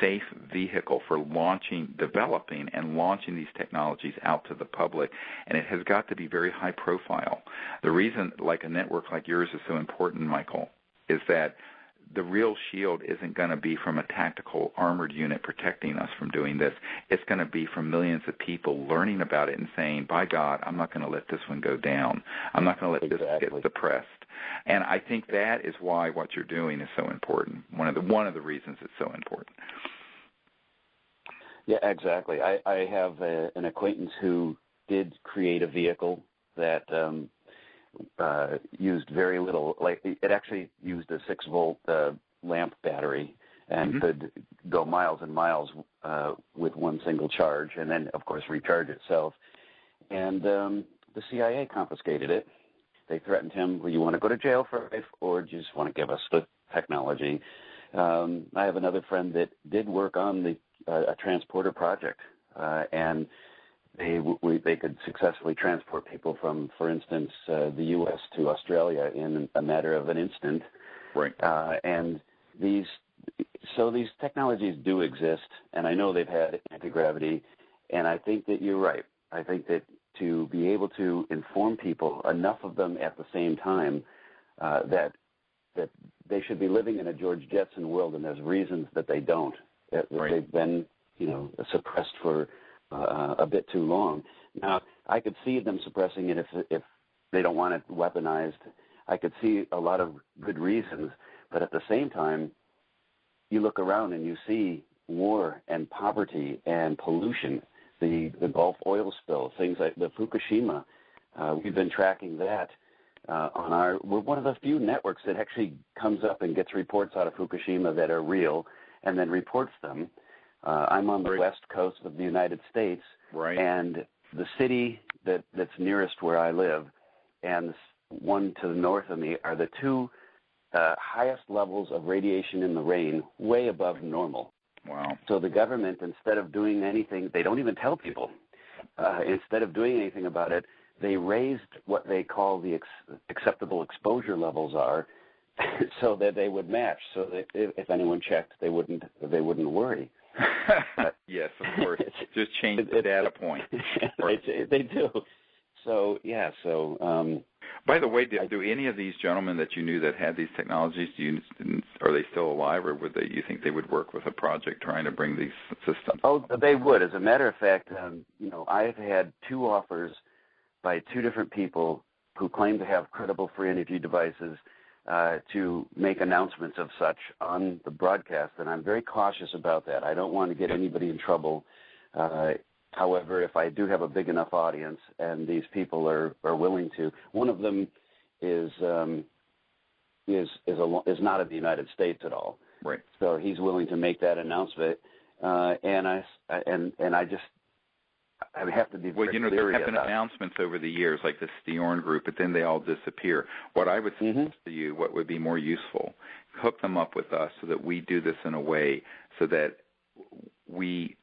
safe vehicle for developing and launching these technologies out to the public, and it has got to be very high profile. The reason like a network like yours is so important, Michael, is that the real shield isn't going to be from a tactical armored unit protecting us from doing this. It's going to be from millions of people learning about it and saying, by God, I'm not going to let this one go down. I'm not going to let this get suppressed. And I think that is why what you're doing is so important. One of the reasons it's so important. Yeah, exactly. I have an acquaintance who did create a vehicle that used very little. Like it actually used a 6-volt lamp battery and could go miles and miles with one single charge, and then of course recharge itself. And the CIA confiscated it. They threatened him, well, you want to go to jail for life, or do you just want to give us the technology? I have another friend that did work on a transporter project, and they could successfully transport people from, for instance, the U.S. to Australia in a matter of an instant. Right. And these technologies do exist, and I know they've had anti-gravity, and I think that you're right. I think that to be able to inform people, enough of them at the same time, that they should be living in a George Jetson world, and there's reasons that they don't. Right. They've been, suppressed for a bit too long. Now, I could see them suppressing it if they don't want it weaponized. I could see a lot of good reasons, but at the same time, you look around and you see war and poverty and pollution, the Gulf oil spill, things like the Fukushima. We've been tracking that we're one of the few networks that actually comes up and gets reports out of Fukushima that are real and then reports them. I'm on the west coast of the United States, and the city that's nearest where I live and one to the north of me are the two highest levels of radiation in the rain, way above normal. Wow. So the government, instead of doing anything, they don't even tell people. Instead of doing anything about it, they raised what they call the acceptable exposure levels are so that they would match, so that if anyone checked, they wouldn't worry. Yes, of course. Just change the data point. They do. So, yeah, by the way, do any of these gentlemen that you knew that had these technologies, are they still alive, or you think they would work with a project trying to bring these systems? Oh, they would. As a matter of fact, I've had 2 offers by 2 different people who claim to have credible free energy devices to make announcements of such on the broadcast, and I'm very cautious about that. I don't want to get anybody in trouble. However, if I do have a big enough audience and these people are willing to, one of them is not in the United States at all. Right. So he's willing to make that announcement, and I have to be very clear. There have been announcements over the years, like the Steorn group, but then they all disappear. What I would suggest to you, what would be more useful, hook them up with us so that we do this in a way so that we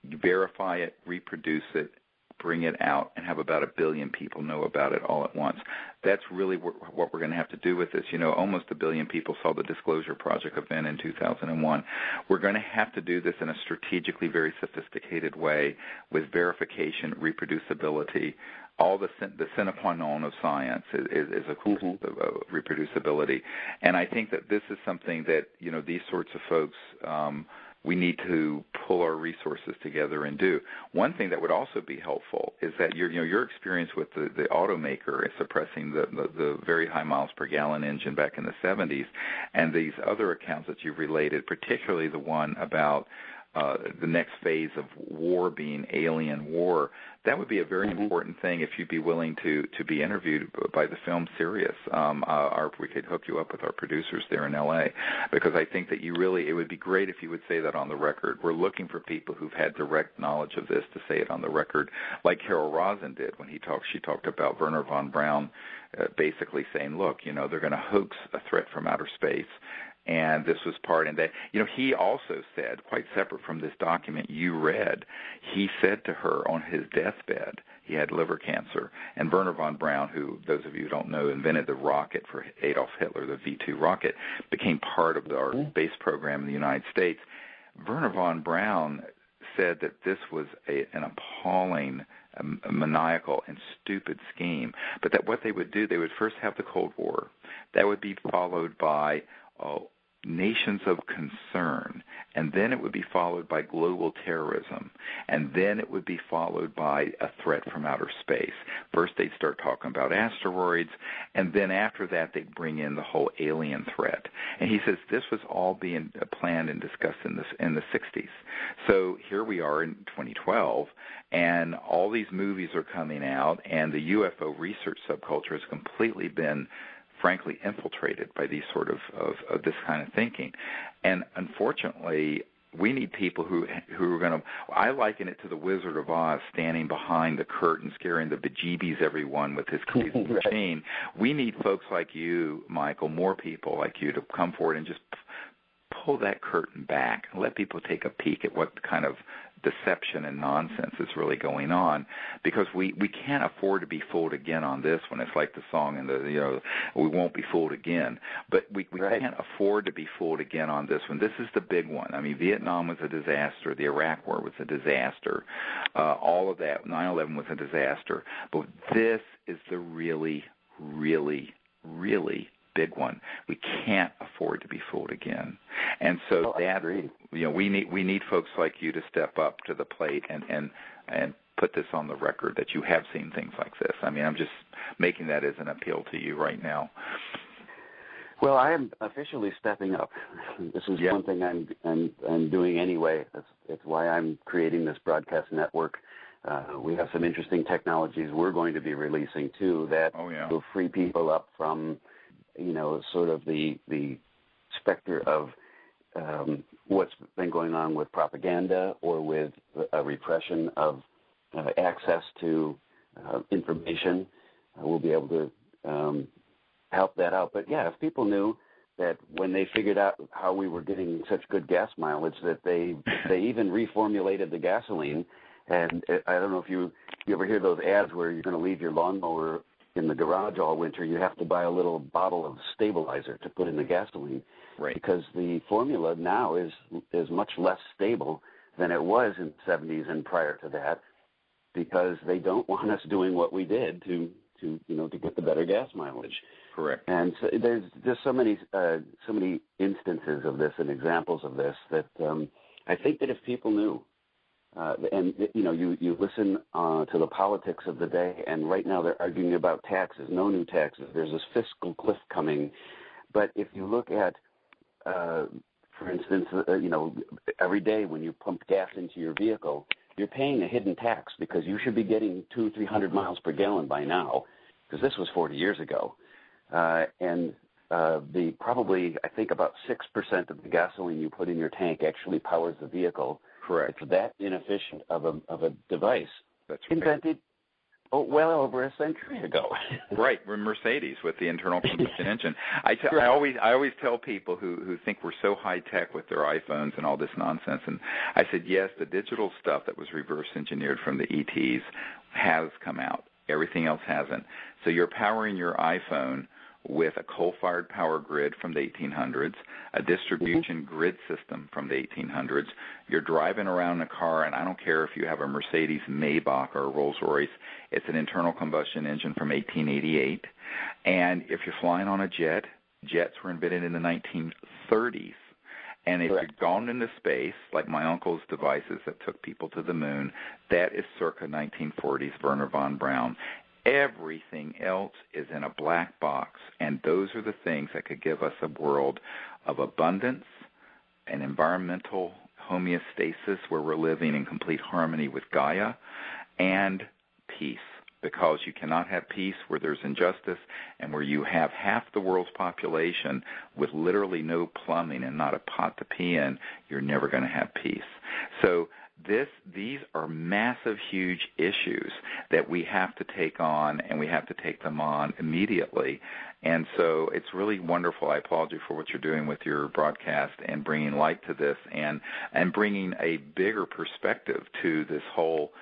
verify it, reproduce it, bring it out, and have about 1 billion people know about it all at once. That's really what we're going to have to do with this. Almost 1 billion people saw the Disclosure Project event in 2001. We're going to have to do this in a strategically very sophisticated way with verification, reproducibility. All the sine qua non of science is of course, reproducibility. And I think that this is something that, these sorts of folks, we need to pull our resources together and do. One thing that would also be helpful is that your experience with the automaker is suppressing the very high miles per gallon engine back in the 70s, and these other accounts that you've related, particularly the one about the next phase of war being alien war. That would be a very important thing if you'd be willing to be interviewed by the film Sirius. We could hook you up with our producers there in L.A. because I think that it would be great if you would say that on the record. We're looking for people who've had direct knowledge of this to say it on the record, like Carol Rosin did when she talked about Wernher von Braun basically saying, look, they're going to hoax a threat from outer space. And this was part, and that, he also said, quite separate from this document you read, he said to her on his deathbed, he had liver cancer, and Wernher von Braun, who, those of you who don't know, invented the rocket for Adolf Hitler, the V-2 rocket, became part of our space program in the United States. Werner von Braun said that this was an appalling, maniacal, and stupid scheme, but that what they would do, they would first have the Cold War. That would be followed by nations of concern, and then it would be followed by global terrorism, and then it would be followed by a threat from outer space. First they'd start talking about asteroids, and then after that they'd bring in the whole alien threat. And he says this was all being planned and discussed in the 60s. So here we are in 2012, and all these movies are coming out, and the UFO research subculture has completely been frankly infiltrated by these sort of this kind of thinking. And unfortunately, we need people who are going to, I liken it to the Wizard of Oz standing behind the curtain scaring the bejeebies everyone with his crazy machine. We need folks like you, Michael, more people like you to come forward and just pull that curtain back and let people take a peek at what kind of deception and nonsense is really going on, because we can't afford to be fooled again on this one. It's like the song in the, we won't be fooled again, but we can't afford to be fooled again on this one. This is the big one. I mean, Vietnam was a disaster. The Iraq War was a disaster. All of that, 9/11 was a disaster. But this is the really, really, really big one. We can't afford to be fooled again. And so we need folks like you to step up to the plate and put this on the record that you have seen things like this. I mean, I'm just making that as an appeal to you right now. Well, I am officially stepping up. This is one thing I'm doing anyway. That's why I'm creating this broadcast network. We have some interesting technologies we're going to be releasing too that will free people up from sort of the specter of what's been going on with propaganda or with a repression of access to information. We'll be able to help that out. But yeah, if people knew that when they figured out how we were getting such good gas mileage that they even reformulated the gasoline. And I don't know if you ever hear those ads where you're going to leave your lawnmower in the garage all winter, you have to buy a little bottle of stabilizer to put in the gasoline, because the formula now is much less stable than it was in the 70s and prior to that, because they don't want us doing what we did to get the better gas mileage. Correct. And so there's just so many instances of this and examples of this that I think that if people knew. And you listen to the politics of the day, and right now they're arguing about taxes, no new taxes. There's this fiscal cliff coming. But if you look at, for instance, every day when you pump gas into your vehicle, you're paying a hidden tax because you should be getting 200-300 miles per gallon by now, because this was 40 years ago. And probably I think about 6% of the gasoline you put in your tank actually powers the vehicle. Correct. It's that inefficient of a device. That's right. Invented well over a century ago. Right, we're Mercedes with the internal combustion engine. I always tell people who think we're so high tech with their iPhones and all this nonsense, and I said, yes, the digital stuff that was reverse engineered from the ETs has come out. Everything else hasn't. So you're powering your iPhone with a coal-fired power grid from the 1800s, a distribution grid system from the 1800s. You're driving around a car, and I don't care if you have a Mercedes Maybach or a Rolls-Royce, it's an internal combustion engine from 1888. And if you're flying on a jet, jets were invented in the 1930s. And if you've gone into space, like my uncle's devices that took people to the moon, that is circa 1940s, Werner von Braun. Everything else is in a black box, and those are the things that could give us a world of abundance, an environmental homeostasis where we're living in complete harmony with Gaia, and peace, because you cannot have peace where there's injustice and where you have half the world's population with literally no plumbing and not a pot to pee in. You're never going to have peace. So these are massive, huge issues that we have to take on, and we have to take them on immediately. And so it's really wonderful. I applaud you for what you're doing with your broadcast and bringing light to this and bringing a bigger perspective to this whole,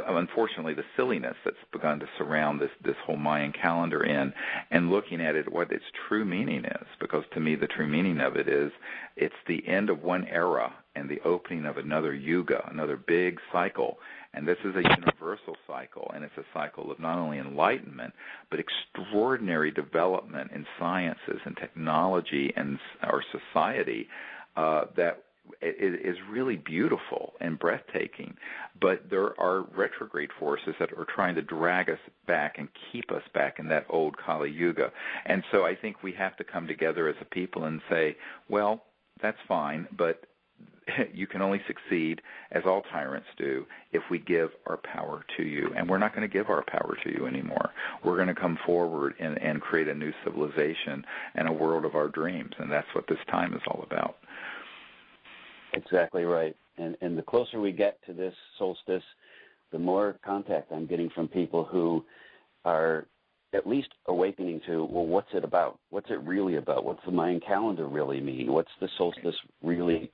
unfortunately, the silliness that's begun to surround this whole Mayan calendar and looking at it, what its true meaning is. Because to me, the true meaning of it is it's the end of one era, and the opening of another yuga, another big cycle. And this is a universal cycle, and it's a cycle of not only enlightenment, but extraordinary development in sciences and technology and our society that is really beautiful and breathtaking. But there are retrograde forces that are trying to drag us back and keep us back in that old Kali Yuga. And so I think we have to come together as a people and say, well, that's fine, but you can only succeed, as all tyrants do, if we give our power to you. And we're not going to give our power to you anymore. We're going to come forward and create a new civilization and a world of our dreams. And that's what this time is all about. Exactly right. And the closer we get to this solstice, the more contact I'm getting from people who are at least awakening to, well, what's it about? What's it really about? What's the Mayan calendar really mean? What's the solstice really,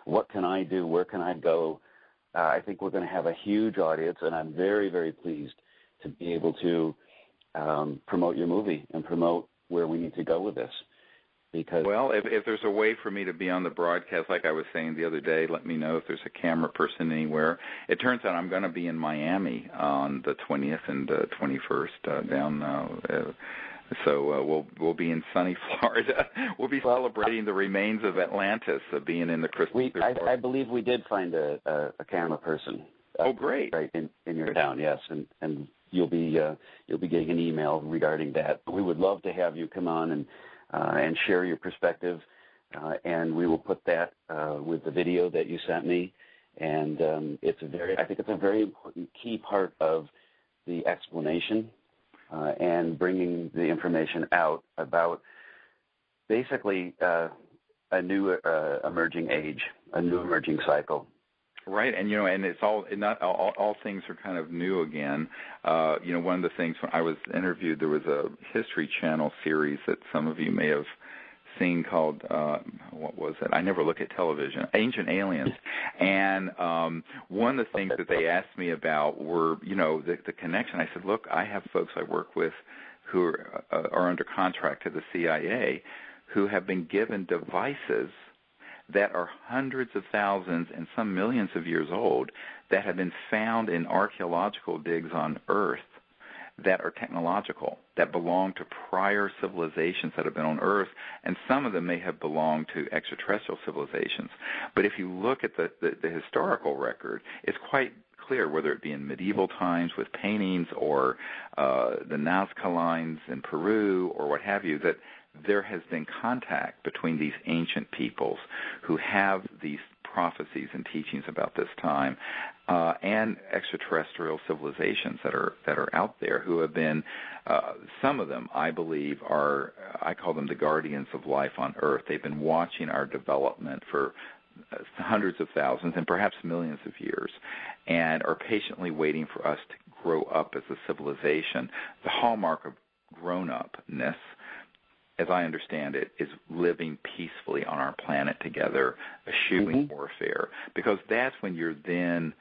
what can I do? Where can I go? I think we're going to have a huge audience, and I'm very, very pleased to be able to promote your movie and promote where we need to go with this. Because well, if there's a way for me to be on the broadcast, like I was saying the other day, let me know if there's a camera person anywhere. It turns out I'm going to be in Miami on the 20th and 21st so we'll be in sunny Florida. We'll be celebrating the remains of Atlantis, being in the Christmas. I believe we did find a camera person. Oh, great! Right in your town, yes, and you'll be getting an email regarding that. But we would love to have you come on and share your perspective, and we will put that with the video that you sent me. And I think it's a very important key part of the explanation and bringing the information out about basically a new emerging age, a new emerging cycle. Right, and and it's not all things are kind of new again. One of the things when I was interviewed, there was a History Channel series that some of you may have seen called what was it? I never look at television. Ancient Aliens, and one of the things that they asked me about were the connection. I said, look, I have folks I work with who are under contract to the CIA who have been given devices that are hundreds of thousands and some millions of years old that have been found in archaeological digs on Earth that are technological, that belong to prior civilizations that have been on Earth, and some of them may have belonged to extraterrestrial civilizations. But if you look at the historical record, it's quite clear, whether it be in medieval times with paintings or the Nazca lines in Peru or what have you, that there has been contact between these ancient peoples who have these prophecies and teachings about this time and extraterrestrial civilizations that are out there who have been, some of them, I believe, I call them the guardians of life on Earth. They've been watching our development for hundreds of thousands and perhaps millions of years and are patiently waiting for us to grow up as a civilization. The hallmark of grown-upness, as I understand it, is living peacefully on our planet together, eschewing warfare, because that's when you're then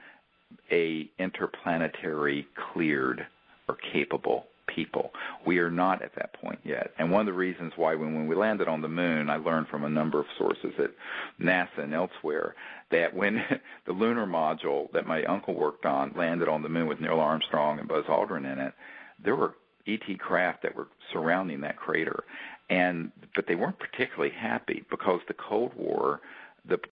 a interplanetary cleared or capable people. We are not at that point yet. And one of the reasons why when we landed on the moon, I learned from a number of sources at NASA and elsewhere that when the lunar module that my uncle worked on landed on the moon with Neil Armstrong and Buzz Aldrin in it, there were ET craft that were surrounding that crater. But they weren't particularly happy because the Cold War, the